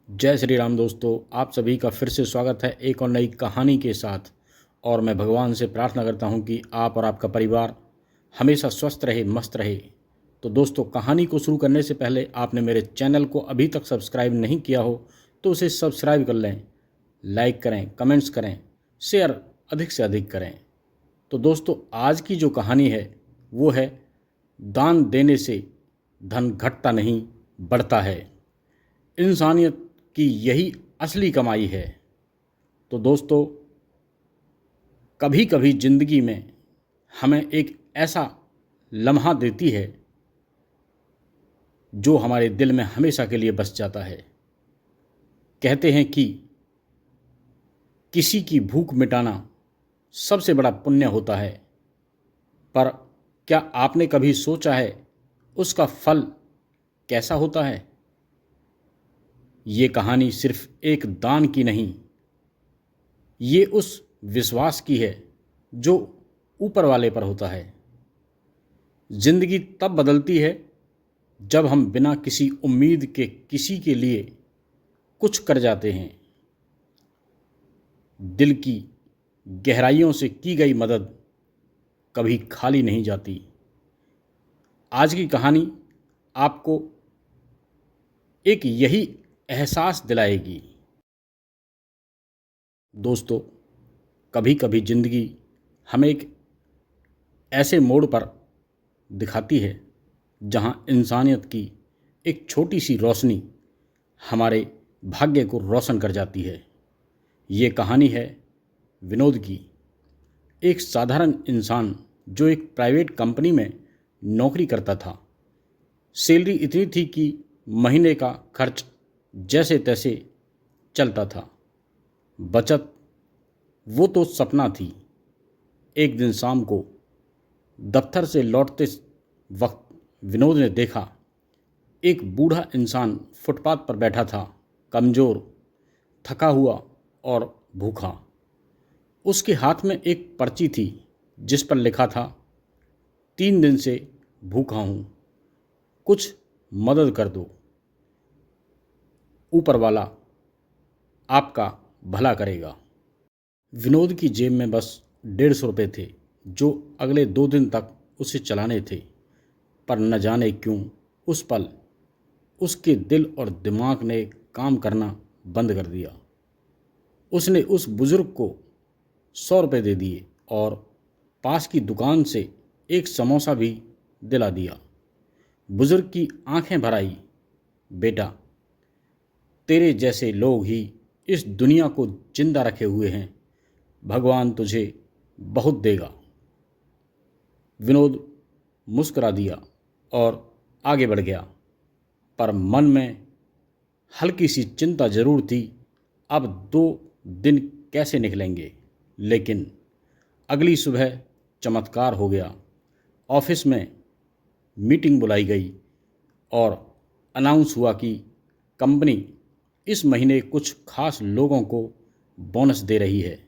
जय श्री राम दोस्तों, आप सभी का फिर से स्वागत है एक और नई कहानी के साथ। और मैं भगवान से प्रार्थना करता हूं कि आप और आपका परिवार हमेशा स्वस्थ रहे, मस्त रहे। तो दोस्तों, कहानी को शुरू करने से पहले आपने मेरे चैनल को अभी तक सब्सक्राइब नहीं किया हो तो उसे सब्सक्राइब कर लें, लाइक करें, कमेंट्स करें, शेयर अधिक से अधिक करें। तो दोस्तों, आज की जो कहानी है वो है दान देने से धन घटता नहीं, बढ़ता है। इंसानियत की यही असली कमाई है। तो दोस्तों, कभी कभी ज़िंदगी में हमें एक ऐसा लम्हा देती है जो हमारे दिल में हमेशा के लिए बस जाता है। कहते हैं कि किसी की भूख मिटाना सबसे बड़ा पुण्य होता है, पर क्या आपने कभी सोचा है उसका फल कैसा होता है? ये कहानी सिर्फ एक दान की नहीं, ये उस विश्वास की है जो ऊपर वाले पर होता है। जिंदगी तब बदलती है जब हम बिना किसी उम्मीद के किसी के लिए कुछ कर जाते हैं। दिल की गहराइयों से की गई मदद कभी खाली नहीं जाती। आज की कहानी आपको एक यही एहसास दिलाएगी। दोस्तों, कभी कभी ज़िंदगी हमें एक ऐसे मोड़ पर दिखाती है जहां इंसानियत की एक छोटी सी रोशनी हमारे भाग्य को रोशन कर जाती है। ये कहानी है विनोद की। एक साधारण इंसान जो एक प्राइवेट कंपनी में नौकरी करता था। सैलरी इतनी थी कि महीने का खर्च जैसे तैसे चलता था। बचत वो तो सपना थी। एक दिन शाम को दफ्तर से लौटते वक्त विनोद ने देखा एक बूढ़ा इंसान फुटपाथ पर बैठा था, कमज़ोर, थका हुआ और भूखा। उसके हाथ में एक पर्ची थी जिस पर लिखा था, 3 दिन से भूखा हूँ, कुछ मदद कर दो, ऊपर वाला आपका भला करेगा। विनोद की जेब में बस 150 रुपये थे जो अगले 2 दिन तक उसे चलाने थे। पर न जाने क्यों उस पल उसके दिल और दिमाग ने काम करना बंद कर दिया। उसने उस बुज़ुर्ग को 100 रुपये दे दिए और पास की दुकान से एक समोसा भी दिला दिया। बुज़ुर्ग की आंखें भर आई। बेटा, तेरे जैसे लोग ही इस दुनिया को जिंदा रखे हुए हैं। भगवान तुझे बहुत देगा। विनोद मुस्कुरा दिया और आगे बढ़ गया, पर मन में हल्की सी चिंता जरूर थी। अब 2 दिन कैसे निकलेंगे? लेकिन अगली सुबह चमत्कार हो गया। ऑफिस में मीटिंग बुलाई गई और अनाउंस हुआ कि कंपनी इस महीने कुछ खास लोगों को बोनस दे रही है।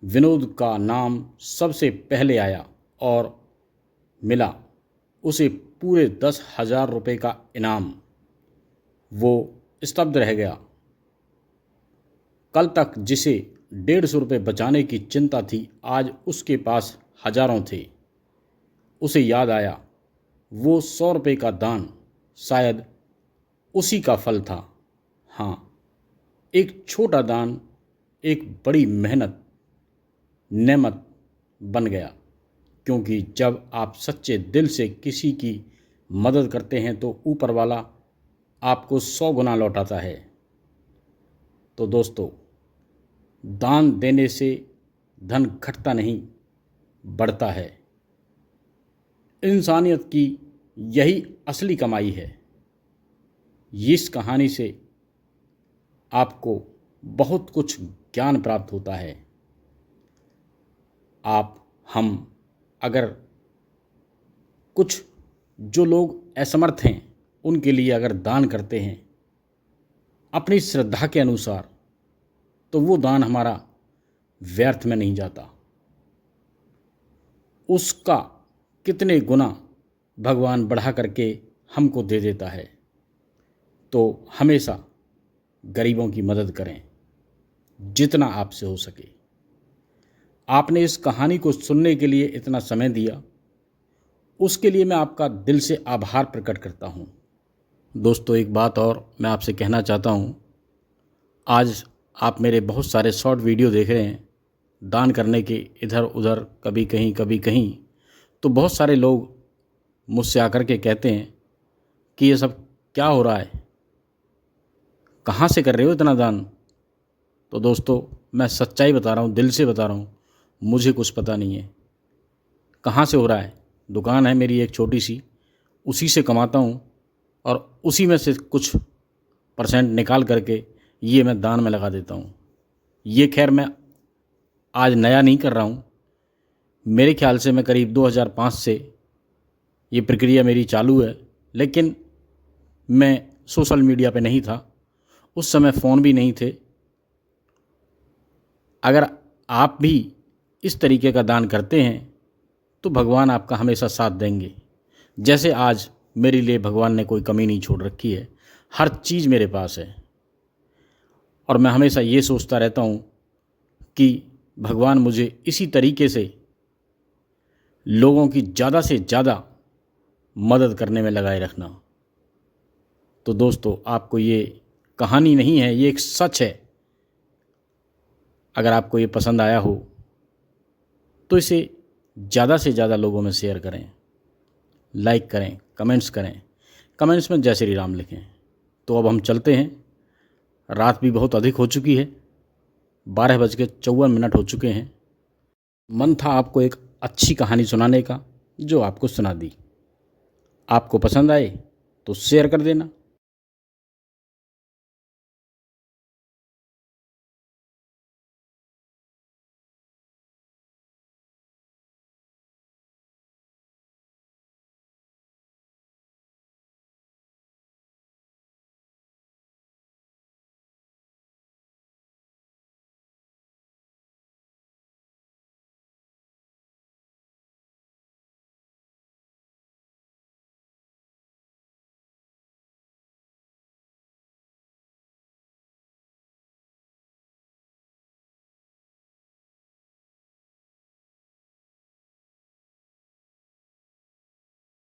विनोद का नाम सबसे पहले आया और मिला उसे पूरे 10,000 रुपये का इनाम। वो स्तब्ध रह गया। कल तक जिसे 150 रुपये बचाने की चिंता थी, आज उसके पास हजारों थे। उसे याद आया, वो 100 रुपये का दान शायद उसी का फल था। हाँ, एक छोटा दान एक बड़ी मेहनत नेमत बन गया। क्योंकि जब आप सच्चे दिल से किसी की मदद करते हैं तो ऊपर वाला आपको 100 गुना लौटाता है। तो दोस्तों, दान देने से धन घटता नहीं, बढ़ता है। इंसानियत की यही असली कमाई है। इस कहानी से आपको बहुत कुछ ज्ञान प्राप्त होता है। आप, हम अगर कुछ जो लोग असमर्थ हैं उनके लिए अगर दान करते हैं अपनी श्रद्धा के अनुसार, तो वो दान हमारा व्यर्थ में नहीं जाता। उसका कितने गुना भगवान बढ़ा करके हमको दे देता है। तो हमेशा गरीबों की मदद करें, जितना आपसे हो सके। आपने इस कहानी को सुनने के लिए इतना समय दिया, उसके लिए मैं आपका दिल से आभार प्रकट करता हूँ। दोस्तों, एक बात और मैं आपसे कहना चाहता हूँ। आज आप मेरे बहुत सारे शॉर्ट वीडियो देख रहे हैं दान करने के, इधर उधर, कभी कहीं। तो बहुत सारे लोग मुझसे आकर के कहते हैं कि ये सब क्या हो रहा है, कहाँ से कर रहे हो इतना दान। तो दोस्तों, मैं सच्चाई बता रहा हूँ, दिल से बता रहा हूँ, मुझे कुछ पता नहीं है कहाँ से हो रहा है। दुकान है मेरी एक छोटी सी, उसी से कमाता हूँ और उसी में से कुछ % निकाल करके ये मैं दान में लगा देता हूँ। ये खैर मैं आज नया नहीं कर रहा हूँ, मेरे ख्याल से मैं करीब 2005 से ये प्रक्रिया मेरी चालू है। लेकिन मैं सोशल मीडिया पे नहीं था, उस समय फ़ोन भी नहीं थे। अगर आप भी इस तरीके का दान करते हैं तो भगवान आपका हमेशा साथ देंगे। जैसे आज मेरे लिए भगवान ने कोई कमी नहीं छोड़ रखी है, हर चीज़ मेरे पास है। और मैं हमेशा ये सोचता रहता हूँ कि भगवान मुझे इसी तरीके से लोगों की ज़्यादा से ज़्यादा मदद करने में लगाए रखना। तो दोस्तों, आपको ये कहानी नहीं है, ये एक सच है। अगर आपको ये पसंद आया हो तो इसे ज़्यादा से ज़्यादा लोगों में शेयर करें, लाइक करें, कमेंट्स करें। कमेंट्स में जय श्री राम लिखें। तो अब हम चलते हैं, रात भी बहुत अधिक हो चुकी है, 12:54 हो चुके हैं। मन था आपको एक अच्छी कहानी सुनाने का, जो आपको सुना दी। आपको पसंद आए तो शेयर कर देना।